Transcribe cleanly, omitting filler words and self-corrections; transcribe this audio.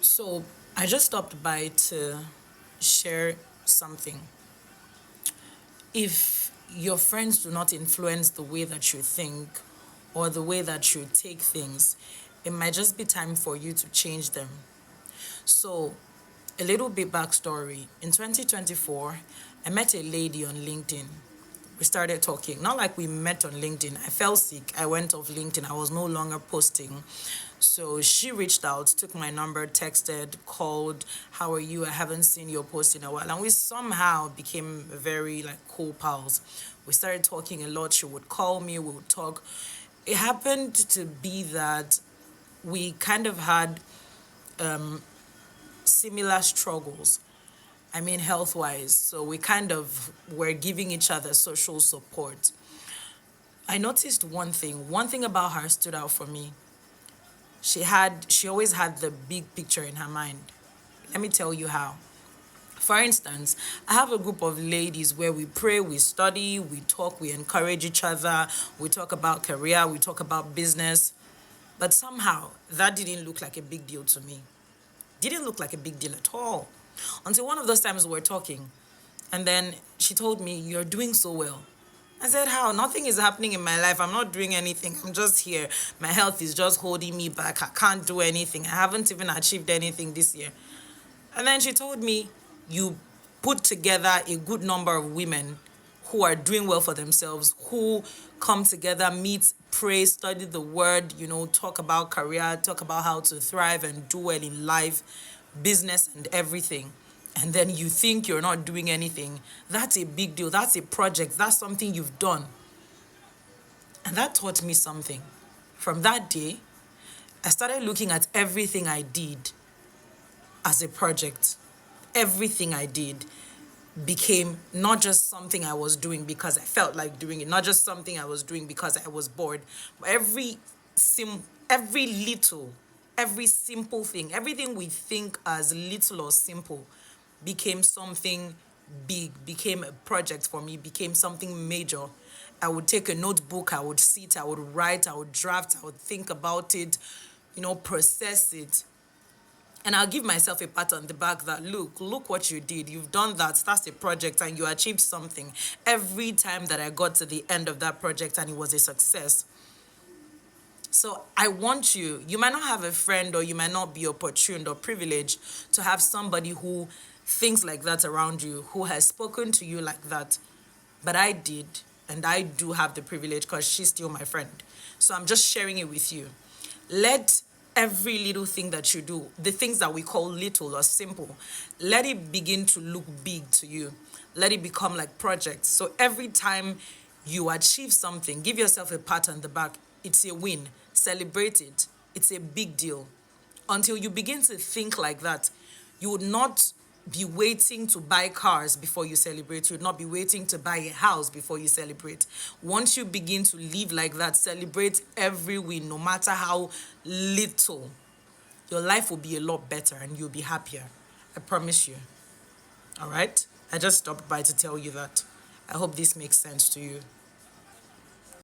So I just stopped by to share something. If your friends do not influence the way that you think or the way that you take things, it might just be time for you to change them. So, a little bit backstory. In 2024, I met a lady on LinkedIn. We started talking. Not like we met on LinkedIn. I fell sick. I went off LinkedIn. I was no longer posting. So she reached out, took my number, texted, called, "How are you? I haven't seen your post in a while." And we somehow became very like cool pals. We started talking a lot. She would call me, we would talk. It happened to be that we kind of had similar struggles. I mean, health wise. So we kind of were giving each other social support. I noticed one thing about her stood out for me. She always had the big picture in her mind. Let me tell you how. For instance, I have a group of ladies where we pray, we study, we talk, we encourage each other, we talk about career, we talk about business. But somehow that didn't look like a big deal to me. Didn't look like a big deal at all. Until one of those times we were talking, and then she told me, "You're doing so well." I said, "How? Nothing is happening in my life. I'm not doing anything. I'm just here. My health is just holding me back. I can't do anything. I haven't even achieved anything this year." And then she told me, "You put together a good number of women who are doing well for themselves, who come together, meet, pray, study the word, talk about career, talk about how to thrive and do well in life, business, and everything. And then you think you're not doing anything. That's a big deal. That's a project. That's something you've done." And that taught me something. From that day, I started looking at everything I did as a project. Everything I did became not just something I was doing because I felt like doing it, not just something I was doing because I was bored. But every little, every simple thing, everything we think as little or simple became something big, became a project for me, became something major. I would take a notebook, I would sit, I would write, I would draft, I would think about it, process it. And I'll give myself a pat on the back that, look what you did. You've done that. That's a project and you achieved something. Every time that I got to the end of that project and it was a success. So I want you might not have a friend or you might not be opportune or privileged to have somebody who thinks like that around you, who has spoken to you like that. But I did, and I do have the privilege because she's still my friend. So I'm just sharing it with you. Let every little thing that you do, the things that we call little or simple, let it begin to look big to you. Let it become like projects. So every time you achieve something, give yourself a pat on the back. It's a win. Celebrate it. It's a big deal. Until you begin to think like that, you would not be waiting to buy cars before you celebrate. You would not be waiting to buy a house before you celebrate. Once you begin to live like that, celebrate every win, no matter how little. Your life will be a lot better and you'll be happier. I promise you. All right? I just stopped by to tell you that. I hope this makes sense to you.